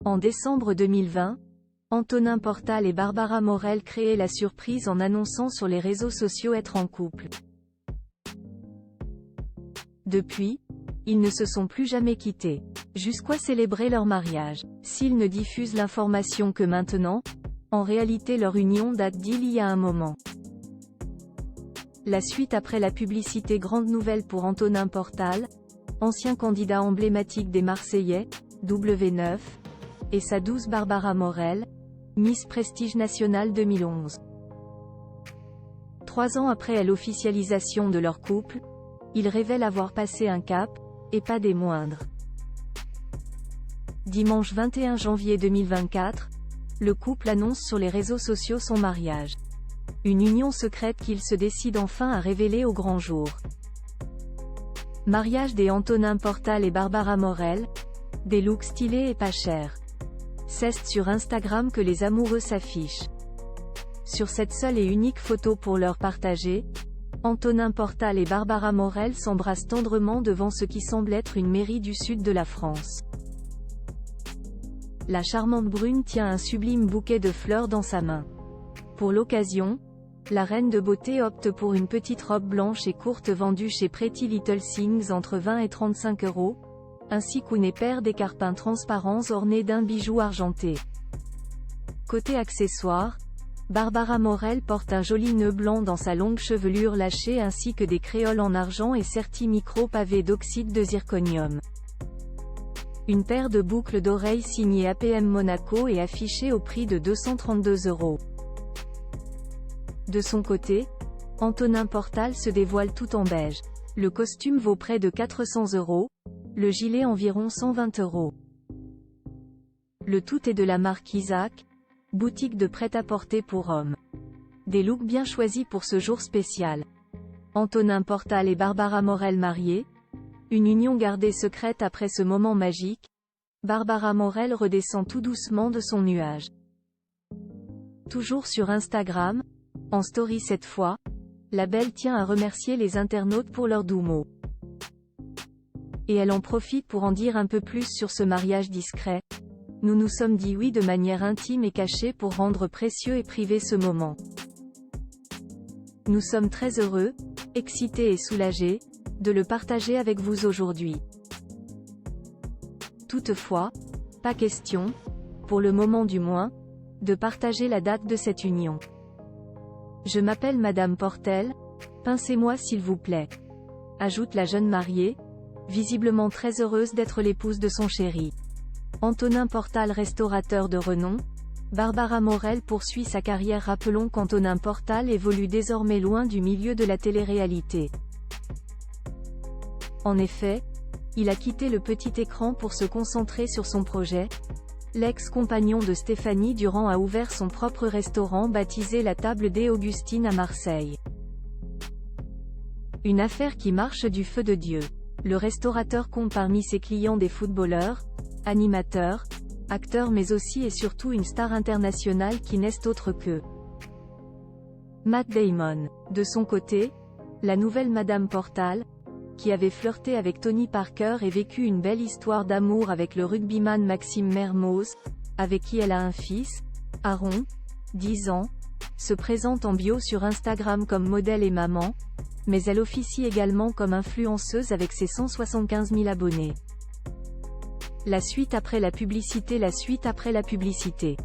En décembre 2020, Antonin Portal et Barbara Morel créaient la surprise en annonçant sur les réseaux sociaux être en couple. Depuis, ils ne se sont plus jamais quittés. Jusqu'à célébrer leur mariage. S'ils ne diffusent l'information que maintenant, en réalité leur union date d'il y a un moment. La suite après la publicité. Grande nouvelle pour Antonin Portal, ancien candidat emblématique des Marseillais, W9, et sa douce Barbara Morel, Miss Prestige National 2011. 3 ans après l'officialisation de leur couple, ils révèlent avoir passé un cap, et pas des moindres. Dimanche 21 janvier 2024, le couple annonce sur les réseaux sociaux son mariage. Une union secrète qu'ils se décident enfin à révéler au grand jour. Mariage des Antonin Portal et Barbara Morel, des looks stylés et pas chers. C'est sur Instagram que les amoureux s'affichent. Sur cette seule et unique photo pour leur partager, Antonin Portal et Barbara Morel s'embrassent tendrement devant ce qui semble être une mairie du sud de la France. La charmante brune tient un sublime bouquet de fleurs dans sa main. Pour l'occasion, la reine de beauté opte pour une petite robe blanche et courte vendue chez Pretty Little Things entre 20 et 35 €, ainsi qu'une paire d'écarpins transparents ornés d'un bijou argenté. Côté accessoires, Barbara Morel porte un joli nœud blanc dans sa longue chevelure lâchée ainsi que des créoles en argent et certi micro pavés d'oxyde de zirconium. Une paire de boucles d'oreilles signée APM Monaco est affichée au prix de 232 €. De son côté, Antonin Portal se dévoile tout en beige. Le costume vaut près de 400 €, le gilet environ 120 €. Le tout est de la marque Isaac, boutique de prêt-à-porter pour hommes. Des looks bien choisis pour ce jour spécial. Antonin Portal et Barbara Morel mariés, une union gardée secrète après ce moment magique, Barbara Morel redescend tout doucement de son nuage. Toujours sur Instagram, en story cette fois, la belle tient à remercier les internautes pour leurs doux mots. Et elle en profite pour en dire un peu plus sur ce mariage discret. Nous nous sommes dit oui de manière intime et cachée pour rendre précieux et privé ce moment. Nous sommes très heureux, excités et soulagés, de le partager avec vous aujourd'hui. Toutefois, pas question, pour le moment du moins, de partager la date de cette union. Je m'appelle Madame Portel, pincez-moi s'il vous plaît. Ajoute la jeune mariée, visiblement très heureuse d'être l'épouse de son chéri. Antonin Portal restaurateur de renom, Barbara Morel poursuit sa carrière. Rappelons qu'Antonin Portal évolue désormais loin du milieu de la télé-réalité. En effet, il a quitté le petit écran pour se concentrer sur son projet. L'ex-compagnon de Stéphanie Durand a ouvert son propre restaurant baptisé La Table des Augustines à Marseille. Une affaire qui marche du feu de Dieu. Le restaurateur compte parmi ses clients des footballeurs, animateurs, acteurs mais aussi et surtout une star internationale qui n'est autre que Matt Damon. De son côté, la nouvelle Madame Portal, qui avait flirté avec Tony Parker et vécu une belle histoire d'amour avec le rugbyman Maxime Mermoz, avec qui elle a un fils, Aaron, 10 ans, se présente en bio sur Instagram comme modèle et maman, mais elle officie également comme influenceuse avec ses 175 000 abonnés. La suite après la publicité. La suite après la publicité.